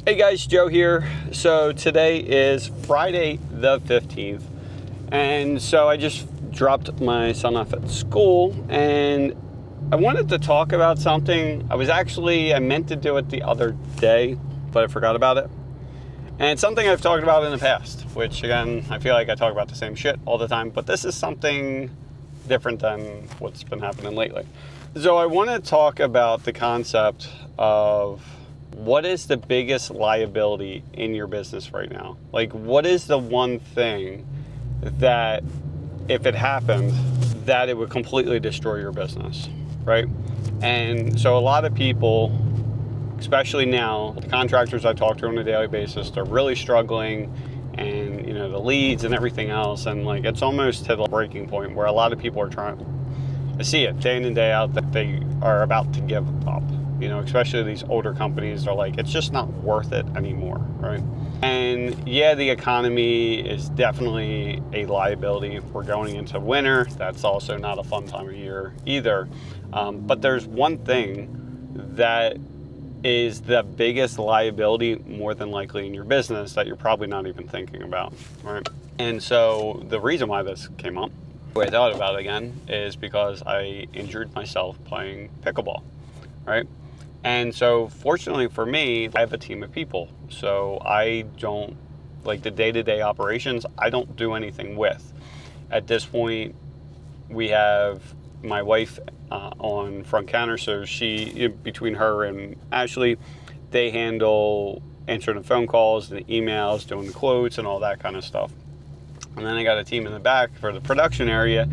Hey guys, Joe here. So today is Friday the 15th, and so I just dropped my son off at school, and I wanted to talk about something. I meant to do it the other day, but I forgot about it. And it's something I've talked about in the past, which again, I feel like I talk about the same shit all the time, but this is something different than what's been happening lately. So I want to talk about the concept of what is the biggest liability in your business right now? Like, what is the one thing that if it happened, that it would completely destroy your business, right? And so a lot of people, especially now, the contractors I talk to on a daily basis, they're really struggling, and the leads and everything else, and like it's almost to the breaking point where a lot of people are trying to see it day in and day out that they are about to give up. Especially these older companies are like, it's just not worth it anymore, right? And yeah, the economy is definitely a liability. We're going into winter. That's also not a fun time of year either. But there's one thing that is the biggest liability more than likely in your business that you're probably not even thinking about, right? And so the reason why this came up, the way I thought about it again, is because I injured myself playing pickleball, right? And so fortunately for me, I have a team of people. So I don't, like the day-to-day operations, I don't do anything with. At this point, we have my wife on front counter. So she, between her and Ashley, they handle answering the phone calls, the emails, doing the quotes and all that kind of stuff. And then I got a team in the back for the production area.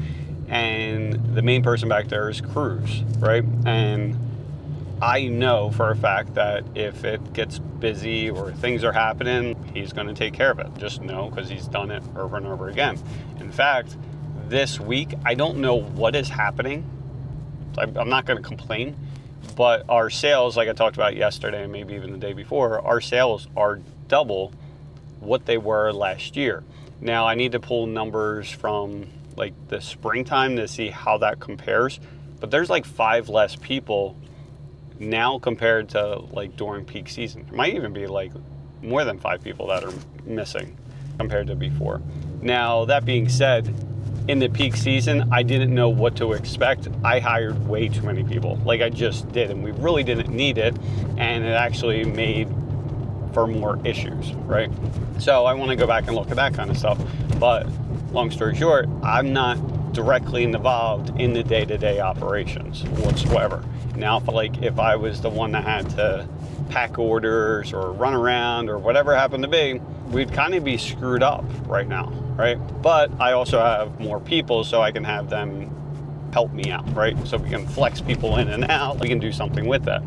And the main person back there is Cruz, right? And I know for a fact that if it gets busy or things are happening, he's going to take care of it. Just know, because he's done it over and over again. In fact, this week, I don't know what is happening. I'm not going to complain, but our sales, like I talked about yesterday and maybe even the day before, our sales are double what they were last year. Now, I need to pull numbers from like the springtime to see how that compares, but there's like 5 less people now compared to like during peak season. There might even be like more than 5 people that are missing compared to before. Now, that being said, in the peak season, I didn't know what to expect. I hired way too many people. Like I just did, and we really didn't need it, and it actually made for more issues, right? So I want to go back and look at that kind of stuff. But long story short, I'm not directly involved in the day-to-day operations whatsoever. Now, if I was the one that had to pack orders or run around or whatever happened to be, we'd kind of be screwed up right now, right? But I also have more people, so I can have them help me out, right? So we can flex people in and out. We can do something with that.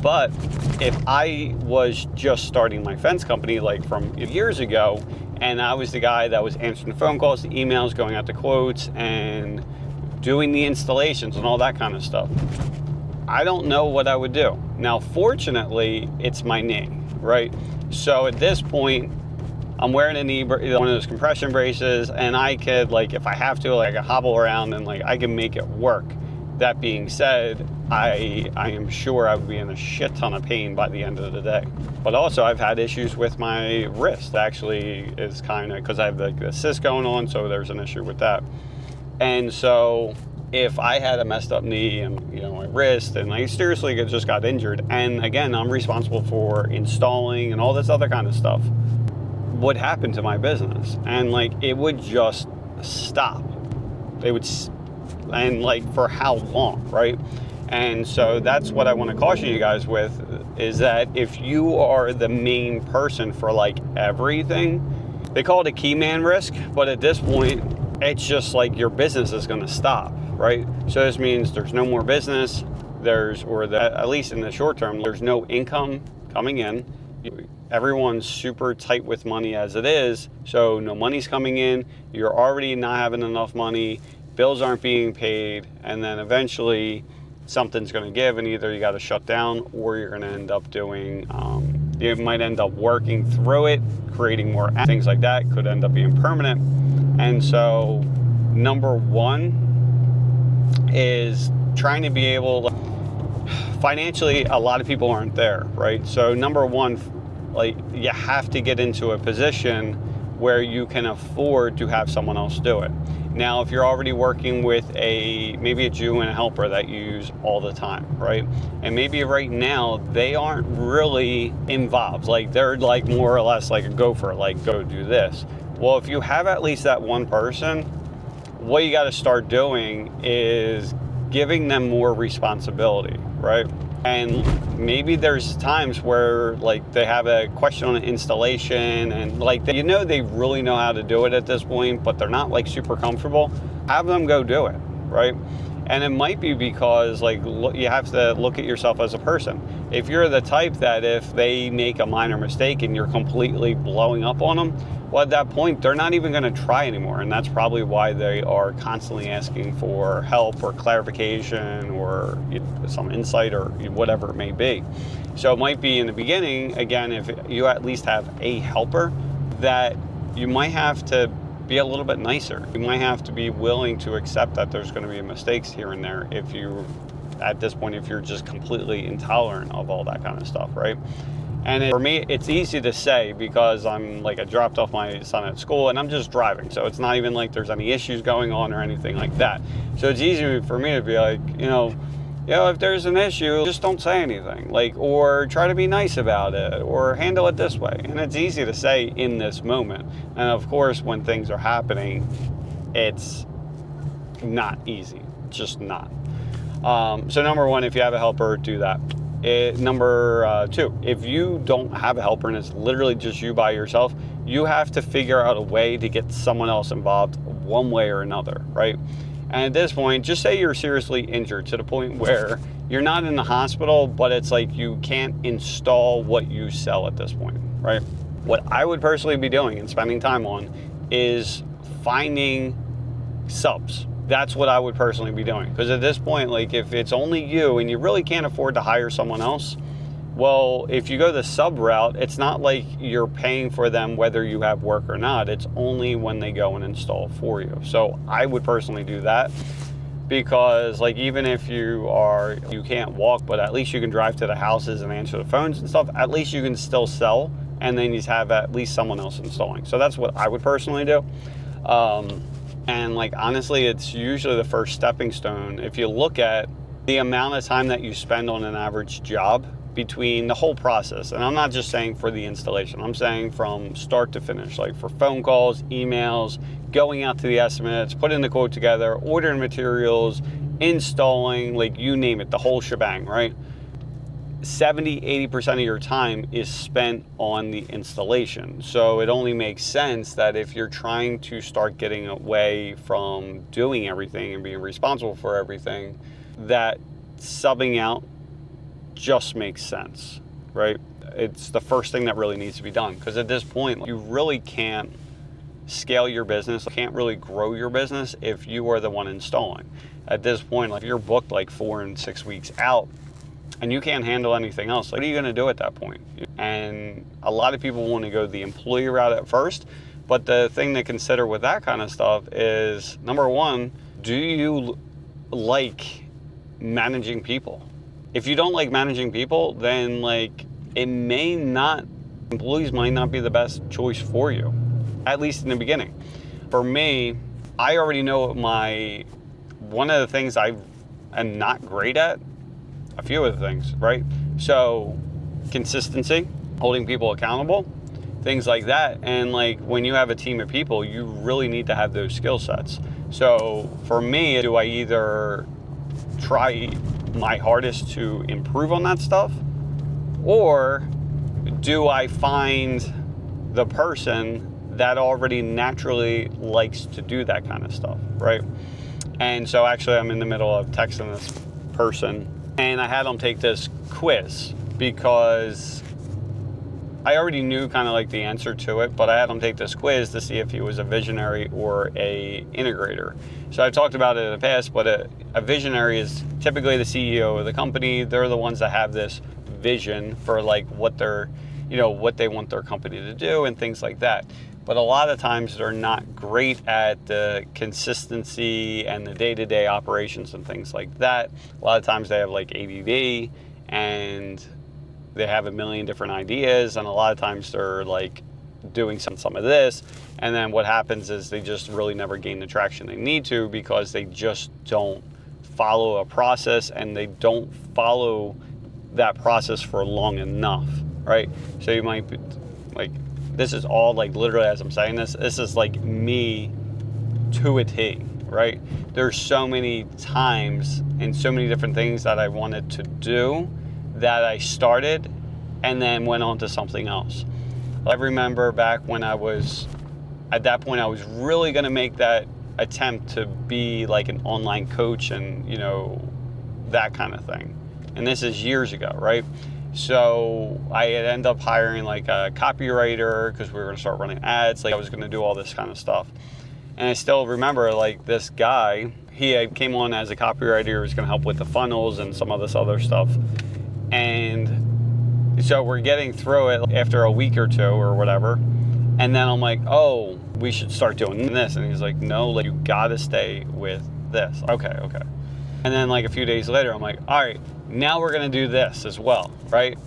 But if I was just starting my fence company like from years ago, and I was the guy that was answering the phone calls, the emails, going out to quotes, and doing the installations and all that kind of stuff, I don't know what I would do. Now, fortunately, it's my knee, right? So at this point, I'm wearing one of those compression braces, and I could, like, if I have to, like, I hobble around and like I can make it work. That being said, I am sure I would be in a shit ton of pain by the end of the day. But also, I've had issues with my wrist. Actually, is kind of because I have the cyst going on, so there's an issue with that. And so, if I had a messed up knee and my wrist, and I seriously just got injured, and again, I'm responsible for installing and all this other kind of stuff, what happened to my business? And like it would just stop. It would. And like for how long, right? And so that's what I want to caution you guys with, is that if you are the main person for like everything, they call it a Keyman risk, but at this point, it's just like your business is going to stop, right? So this means there's no more business, at least in the short term, there's no income coming in. Everyone's super tight with money as it is, so no money's coming in, you're already not having enough money, bills aren't being paid, and then eventually something's going to give, and either you got to shut down or you're going to end up doing, you might end up working through it, creating more things like that, could end up being permanent. And so number one is trying to be able to, financially, a lot of people aren't there, right? So number one, like you have to get into a position where you can afford to have someone else do it. Now, if you're already working with maybe a Jew and a helper that you use all the time, right? And maybe right now they aren't really involved. Like they're like more or less like a gopher, like go do this. Well, if you have at least that one person, what you got to start doing is giving them more responsibility, right? And maybe there's times where like they have a question on an installation and like they really know how to do it at this point, but they're not like super comfortable. Have them go do it, right? And it might be because like you have to look at yourself as a person. If you're the type that if they make a minor mistake and you're completely blowing up on them, well, at that point, they're not even going to try anymore. And that's probably why they are constantly asking for help or clarification or some insight or whatever it may be. So it might be in the beginning, again, if you at least have a helper, that you might have to be a little bit nicer. You might have to be willing to accept that there's going to be mistakes here and there if you're just completely intolerant of all that kind of stuff, right? And for me, it's easy to say because I dropped off my son at school and I'm just driving. So it's not even like there's any issues going on or anything like that. So it's easy for me to be like, if there's an issue, just don't say anything, or try to be nice about it or handle it this way. And it's easy to say in this moment. And of course, when things are happening, it's not easy, just not. So number one, if you have a helper, do that. Number two, if you don't have a helper and it's literally just you by yourself, you have to figure out a way to get someone else involved one way or another, right? And at this point, just say you're seriously injured to the point where you're not in the hospital, but it's like you can't install what you sell at this point, right? What I would personally be doing and spending time on is finding subs. That's what I would personally be doing. Because at this point, if it's only you and you really can't afford to hire someone else, well, if you go the sub route, it's not like you're paying for them whether you have work or not. It's only when they go and install for you. So I would personally do that because even if you can't walk, but at least you can drive to the houses and answer the phones and stuff, at least you can still sell and then you have at least someone else installing. So that's what I would personally do. And honestly, it's usually the first stepping stone. If you look at the amount of time that you spend on an average job between the whole process, and I'm not just saying for the installation, I'm saying from start to finish, for phone calls, emails, going out to the estimates, putting the quote together, ordering materials, installing, you name it, the whole shebang, right? 70-80% of your time is spent on the installation. So it only makes sense that if you're trying to start getting away from doing everything and being responsible for everything, that subbing out just makes sense, right? It's the first thing that really needs to be done, because at this point, you really can't scale your business, can't really grow your business if you are the one installing. At this point, if you're booked 4 and 6 weeks out, and you can't handle anything else, what are you going to do at that point? And a lot of people want to go the employee route at first, but the thing to consider with that kind of stuff is, number one, do you like managing people? If you don't like managing people, then employees might not be the best choice for you, at least in the beginning. For me, I already know one of the things I am not great at, a few of the things, right? So consistency, holding people accountable, things like that. And when you have a team of people, you really need to have those skill sets. So for me, do I either try my hardest to improve on that stuff, or do I find the person that already naturally likes to do that kind of stuff, right? And so actually I'm in the middle of texting this person, and I had them take this quiz because I already knew kind of the answer to it, but I had them take this quiz to see if he was a visionary or a integrator. So I've talked about it in the past, but a visionary is typically the CEO of the company. They're the ones that have this vision for what they're, what they want their company to do and things like that. But a lot of times they're not great at the consistency and the day-to-day operations and things like that. A lot of times they have ADD, and they have a million different ideas, and a lot of times they're like doing some of this, and then what happens is they just really never gain the traction they need to because they just don't follow a process, and they don't follow that process for long enough, right? So you might be like, this is all like literally as I'm saying this is like me to a T, right? There's so many times and so many different things that I wanted to do that I started and then went on to something else. I remember back when I was, at that point, I was really going to make that attempt to be like an online coach and, you know, that kind of thing. And this is years ago, right? So I had ended up hiring like a copywriter because we were going to start running ads. Like I was going to do all this kind of stuff. And I still remember like this guy, he came on as a copywriter, he was going to help with the funnels and some of this other stuff. And so we're getting through it after a week or two or whatever. And then I'm like, oh, we should start doing this. And he's like, no, like you gotta stay with this. Okay. And then like a few days later, I'm like, all right, now we're gonna do this as well, right?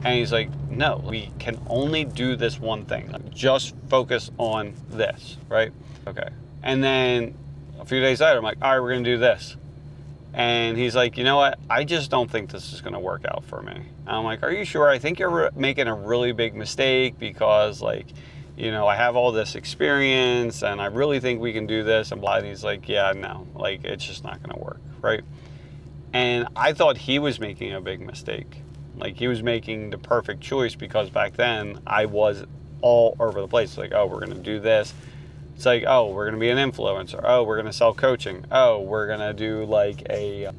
And he's like, no, we can only do this one thing. Just focus on this, right? Okay. And then a few days later, I'm like, all right, we're gonna do this. And he's like, you know what? I just don't think this is going to work out for me. And I'm like, are you sure? I think you're making a really big mistake because like, you know, I have all this experience and I really think we can do this and blah. And he's like, yeah, no, like it's just not going to work. Right. And I thought he was making a big mistake. Like he was making the perfect choice because back then I was all over the place. Like, oh, we're going to do this. It's like, oh, we're going to be an influencer. Oh, we're going to sell coaching. Oh, we're going to do like I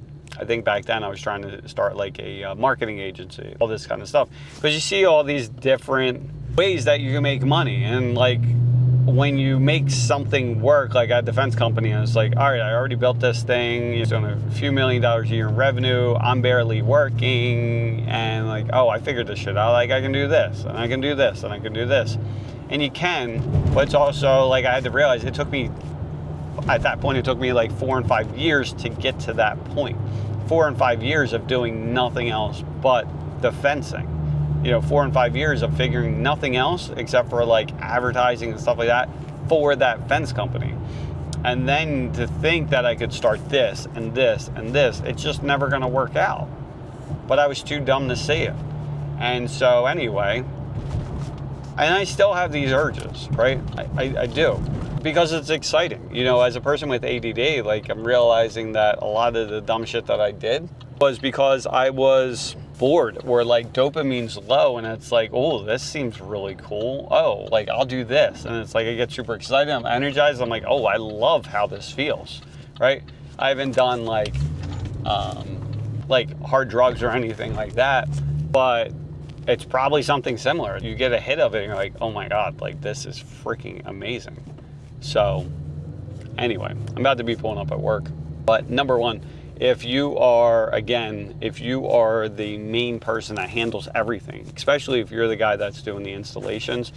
think back then I was trying to start like a marketing agency, all this kind of stuff. Because you see all these different ways that you can make money. And like when you make something work, like at a defense company, and it's like, all right, I already built this thing. It's doing a few $1 million a year in revenue. I'm barely working. And like, oh, I figured this shit out. Like I can do this and I can do this and I can do this. And you can, but it's also like I had to realize it took me, at that point, it took me like 4 and 5 years to get to that point. 4 and 5 years of doing nothing else but the fencing. You know, 4 and 5 years of figuring nothing else except for like advertising and stuff like that for that fence company. And then to think that I could start this and this and this, it's just never going to work out. But I was too dumb to see it. And so anyway, and I still have these urges, right? I do, because it's exciting. You know, as a person with ADD, like I'm realizing that a lot of the dumb shit that I did was because I was bored or like dopamine's low and it's like, oh, this seems really cool. Oh, like I'll do this. And it's like, I get super excited. I'm energized. I'm like, oh, I love how this feels, right? I haven't done like hard drugs or anything like that, but it's probably something similar. You get a hit of it and you're like, oh my God, like this is freaking amazing. So anyway, I'm about to be pulling up at work. But number one, if you are the main person that handles everything, especially if you're the guy that's doing the installations,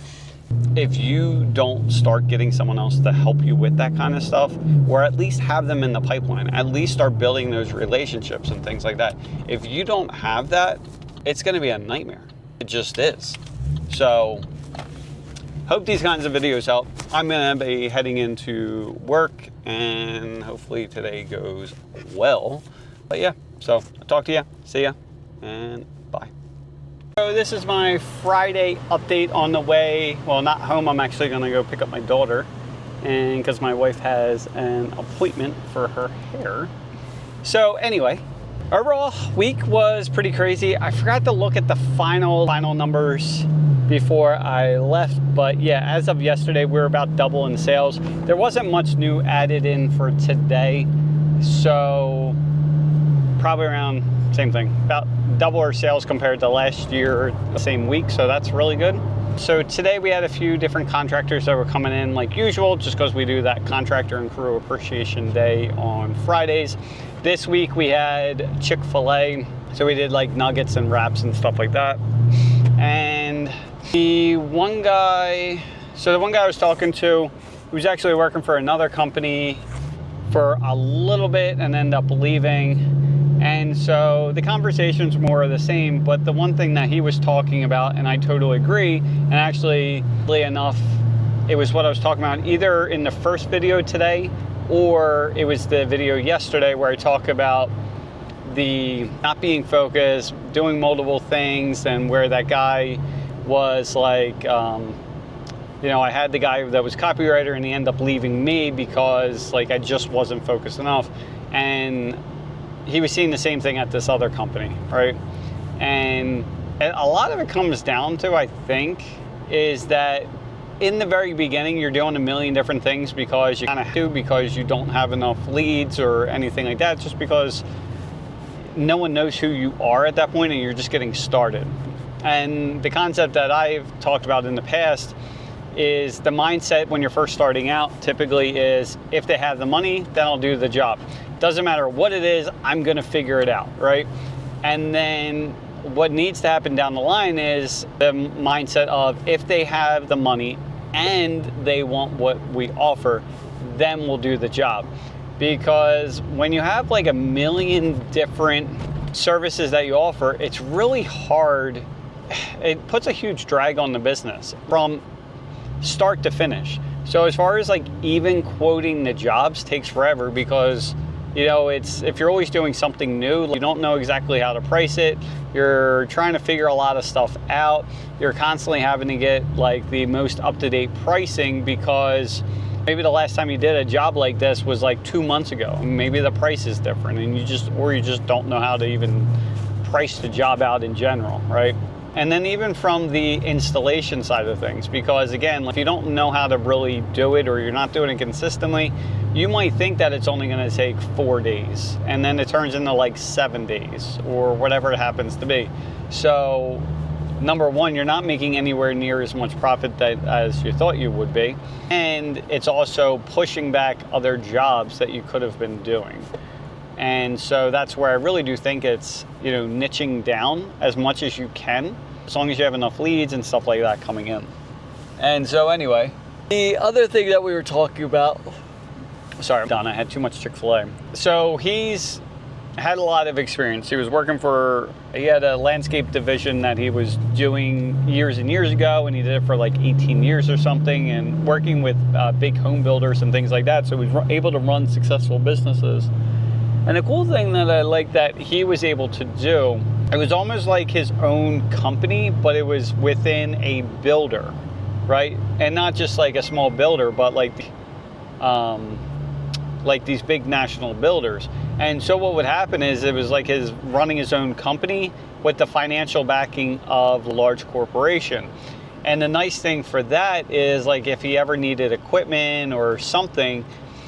if you don't start getting someone else to help you with that kind of stuff, or at least have them in the pipeline, at least start building those relationships and things like that. If you don't have that, it's going to be a nightmare. It just is. So hope these kinds of videos help. I'm going to be heading into work and hopefully today goes well. But yeah, so I'll talk to you. See ya and bye. So this is my Friday update on the way. Well, not home. I'm actually going to go pick up my daughter, and because my wife has an appointment for her hair. So anyway, overall week was pretty crazy. I forgot to look at the final numbers before I left, but yeah, as of yesterday, we're about double in sales. There wasn't much new added in for today, so probably around same thing, about double our sales compared to last year, the same week, so that's really good. So today we had a few different contractors that were coming in like usual, just because we do that Contractor and Crew Appreciation Day on Fridays. This week we had Chick-fil-A, so we did like nuggets and wraps and stuff like that. And the one guy I was talking to, he was actually working for another company for a little bit and ended up leaving. And And so the conversation's more of the same, but the one thing that he was talking about, and I totally agree, and actually, enough, it was what I was talking about either in the first video today, or it was the video yesterday where I talk about the not being focused, doing multiple things, and where that guy was like, you know, I had the guy that was copywriter and he ended up leaving me because like I just wasn't focused enough. And he was seeing the same thing at this other company, right? And a lot of it comes down to, I think, is that in the very beginning, you're doing a million different things because you kind of have to, because you don't have enough leads or anything like that, just because no one knows who you are at that point and you're just getting started. And the concept that I've talked about in the past is the mindset when you're first starting out typically is, if they have the money, then I'll do the job. Doesn't matter what it is, I'm gonna figure it out, right? And then what needs to happen down the line is the mindset of, if they have the money and they want what we offer, then we'll do the job. Because when you have like a million different services that you offer, it's really hard. It puts a huge drag on the business from start to finish. So as far as like even quoting the jobs takes forever, because you know, it's, if you're always doing something new, you don't know exactly how to price it. You're trying to figure a lot of stuff out. You're constantly having to get like the most up-to-date pricing, because maybe the last time you did a job like this was like 2 months ago. Maybe the price is different and you just don't know how to even price the job out in general, right? And then even from the installation side of things, because again, if you don't know how to really do it or you're not doing it consistently, you might think that it's only going to take 4 days and then it turns into like 7 days or whatever it happens to be. So number one, you're not making anywhere near as much profit as you thought you would be. And it's also pushing back other jobs that you could have been doing. And so that's where I really do think it's, you know, niching down as much as you can, as long as you have enough leads and stuff like that coming in. And so anyway, the other thing that we were talking about, sorry, I'm done, I had too much Chick-fil-A. So he's had a lot of experience. He was working he had a landscape division that he was doing years and years ago, and he did it for like 18 years or something, and working with big home builders and things like that. So he was able to run successful businesses. And the cool thing that I like that he was able to do, it was almost like his own company, but it was within a builder, right? And not just like a small builder, but like these big national builders. And so what would happen is it was like running his own company with the financial backing of a large corporation. And the nice thing for that is, like, if he ever needed equipment or something,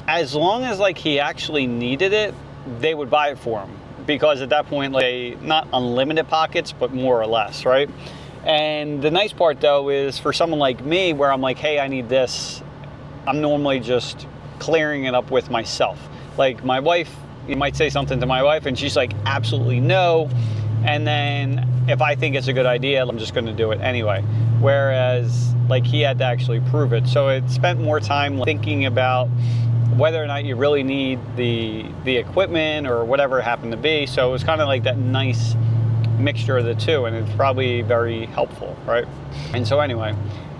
as long as like he actually needed it, they would buy it for him, because at that point, like, not unlimited pockets, but more or less, right? And the nice part though is, for someone like me, where I'm like, hey, I need this, I'm normally just clearing it up with myself. Like my wife, you might say something to my wife and she's like, absolutely no. And then if I think it's a good idea, I'm just going to do it anyway. Whereas like he had to actually prove it. So it spent more time thinking about whether or not you really need the equipment or whatever it happened to be. So it was kind of like that nice mixture of the two, and it's probably very helpful, right? And so anyway,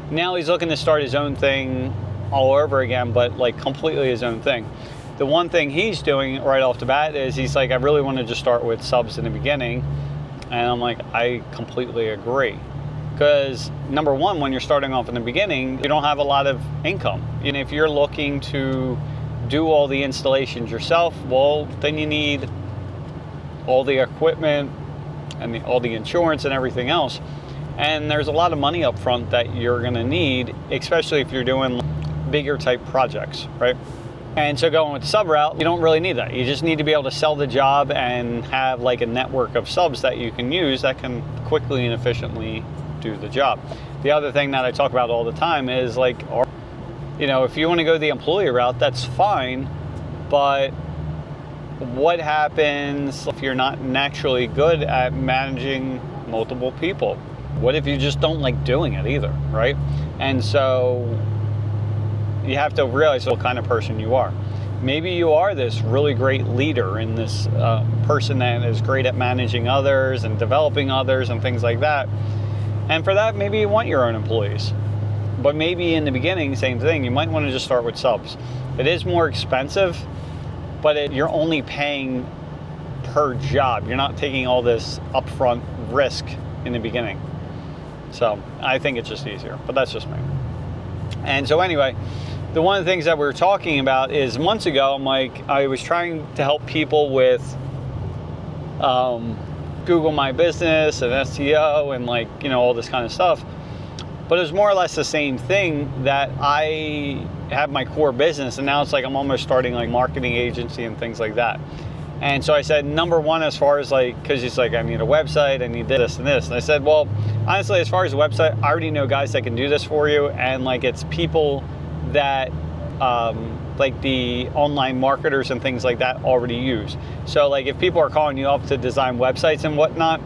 now he's looking to start his own thing all over again, but like completely his own thing. The one thing he's doing right off the bat is he's like, I really want to just start with subs in the beginning. And I'm like, I completely agree. Because number one, when you're starting off in the beginning, you don't have a lot of income. And if you're looking to do all the installations yourself, well, then you need all the equipment and all the insurance and everything else. And there's a lot of money up front that you're gonna need, especially if you're doing bigger type projects, right? And so going with the sub route, you don't really need that. You just need to be able to sell the job and have like a network of subs that you can use that can quickly and efficiently do the job. The other thing that I talk about all the time is like, you know, if you want to go the employee route, that's fine, but what happens if you're not naturally good at managing multiple people? What if you just don't like doing it either, right? And so you have to realize what kind of person you are. maybe you are this really great leader and this person that is great at managing others and developing others and things like that. And for that, maybe you want your own employees. But maybe in the beginning, same thing, you might want to just start with subs. It is more expensive, but you're only paying per job. You're not taking all this upfront risk in the beginning. So I think it's just easier, but that's just me. And so anyway, the one of the things that we were talking about is months ago, I was trying to help people with Google My Business and SEO and all this kind of stuff. But it was more or less the same thing that I have my core business, and now it's I'm almost starting marketing agency and things like that. And so I said, number one, as far as because he's I need a website, I need this and this. And I said, well, honestly, as far as a website, I already know guys that can do this for you. And it's people that the online marketers and things like that already use. So if people are calling you up to design websites and whatnot,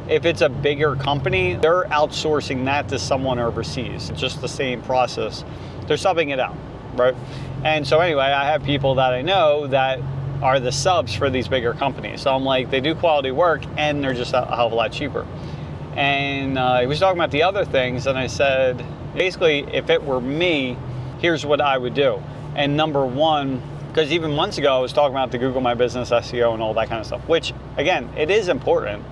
if it's a bigger company, they're outsourcing that to someone overseas. It's just the same process. They're subbing it out, right? And so anyway, I have people that I know that are the subs for these bigger companies. So I'm they do quality work and they're just a hell of a lot cheaper. And he was talking about the other things, and I said, basically, if it were me, here's what I would do. And number one, because even months ago, I was talking about the Google My Business, SEO, and all that kind of stuff, which, again, it is important.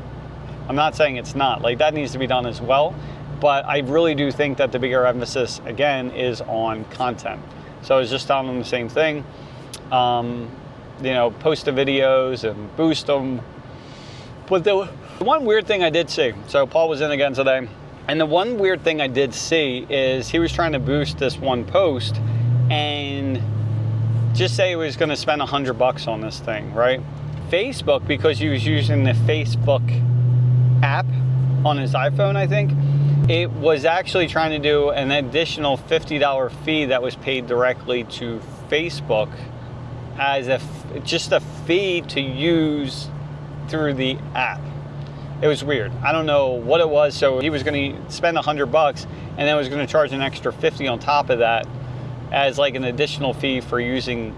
I'm not saying it's not. That needs to be done as well. But I really do think that the bigger emphasis, again, is on content. So I was just telling them the same thing. Post the videos and boost them. But the one weird thing I did see, so Paul was in again today, and the one weird thing I did see is he was trying to boost this one post and just say he was going to spend $100 on this thing, right? Facebook, because he was using the Facebook app on his iPhone, I think, it was actually trying to do an additional $50 fee that was paid directly to Facebook as just a fee to use through the app. It was weird. I don't know what it was. So he was going to spend $100 and then was going to charge an extra $50 on top of that as an additional fee for using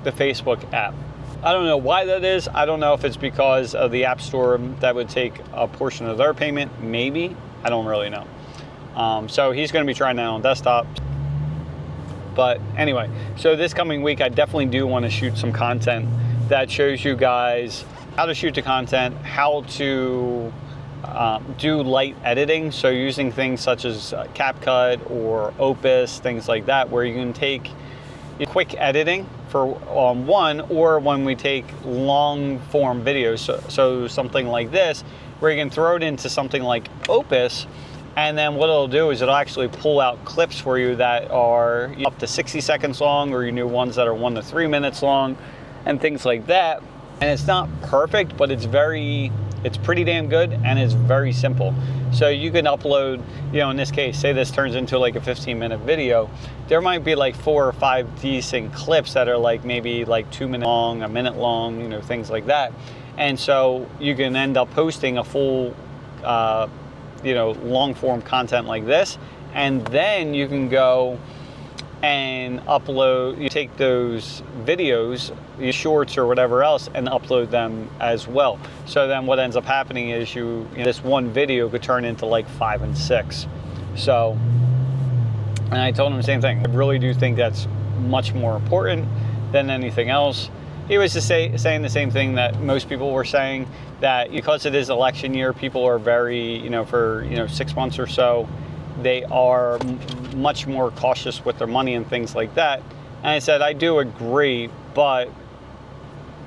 the Facebook app. I don't know why that is. I don't know if it's because of the App Store that would take a portion of their payment. Maybe. I don't really know. So he's going to be trying that on desktop. But anyway, so this coming week, I definitely do want to shoot some content that shows you guys how to shoot the content, how to do light editing. So using things such as CapCut or Opus, things like that, where you can take quick editing for one, or when we take long form videos, so something like this, where you can throw it into something like Opus, and then what it'll do is it'll actually pull out clips for you that are up to 60 seconds long, or new ones that are 1 to 3 minutes long, and things like that. And it's not perfect, but it's pretty damn good, and it's very simple. So you can upload, in this case, say this turns into a 15-minute video, there might be 4 or 5 decent clips that are maybe 2 minutes long, a minute long, things like that. And so you can end up posting a full, long form content like this, and then you can go and upload, you take those videos, your shorts or whatever else, and upload them as well. So then what ends up happening is this one video could turn into 5 and 6. So, and I told him the same thing. I really do think that's much more important than anything else. He was just saying the same thing that most people were saying, that because it is election year, people are very, for 6 months or so, they are much more cautious with their money and things like that. And I said, I do agree, but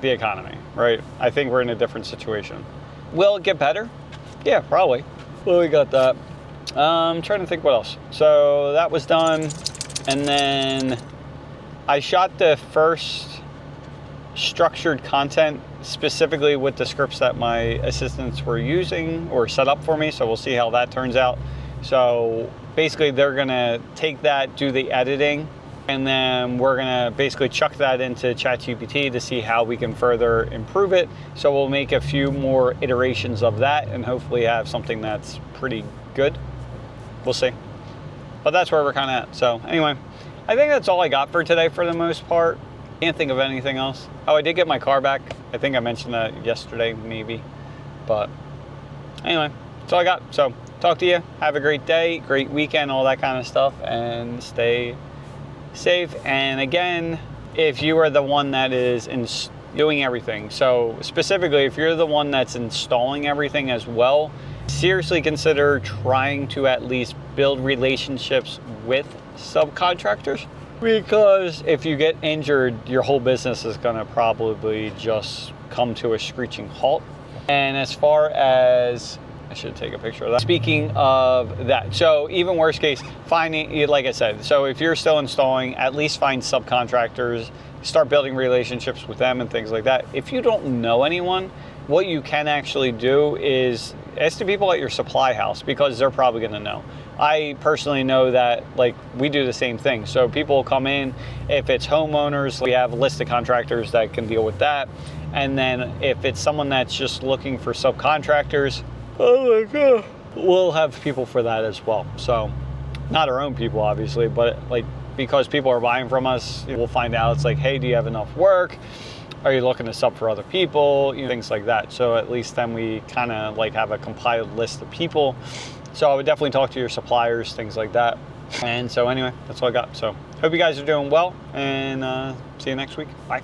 the economy, right? I think we're in a different situation. Will it get better? Yeah, probably. Well, we got that. I'm trying to think what else. So that was done. And then I shot the first structured content specifically with the scripts that my assistants were using or set up for me. So we'll see how that turns out. So basically they're gonna take that, do the editing, and then we're gonna basically chuck that into ChatGPT to see how we can further improve it. So we'll make a few more iterations of that and hopefully have something that's pretty good. We'll see. But that's where we're kind of at. So anyway, I think that's all I got for today for the most part. Can't think of anything else. Oh, I did get my car back. I think I mentioned that yesterday, maybe. But anyway, that's all I got. So talk to you. Have a great day, great weekend, all that kind of stuff, and stay safe. And again, if you are the one that is doing everything, so specifically if you're the one that's installing everything as well, seriously consider trying to at least build relationships with subcontractors, because if you get injured, your whole business is going to probably just come to a screeching halt. And as far as, I should take a picture of that. Speaking of that, so even worst case, finding, like I said, so if you're still installing, at least find subcontractors, start building relationships with them and things like that. If you don't know anyone, what you can actually do is ask the people at your supply house, because they're probably going to know. I personally know that, like, we do the same thing. So people will come in, if it's homeowners, we have a list of contractors that can deal with that. And then if it's someone that's just looking for subcontractors, oh my God, we'll have people for that as well. So not our own people, obviously, but like, because people are buying from us, we'll find out. It's like, hey, do you have enough work? Are you looking to sub for other people? You know, things like that. So at least then we kind of like have a compiled list of people. So I would definitely talk to your suppliers, things like that. And so anyway, that's all I got. So hope you guys are doing well, and see you next week. Bye.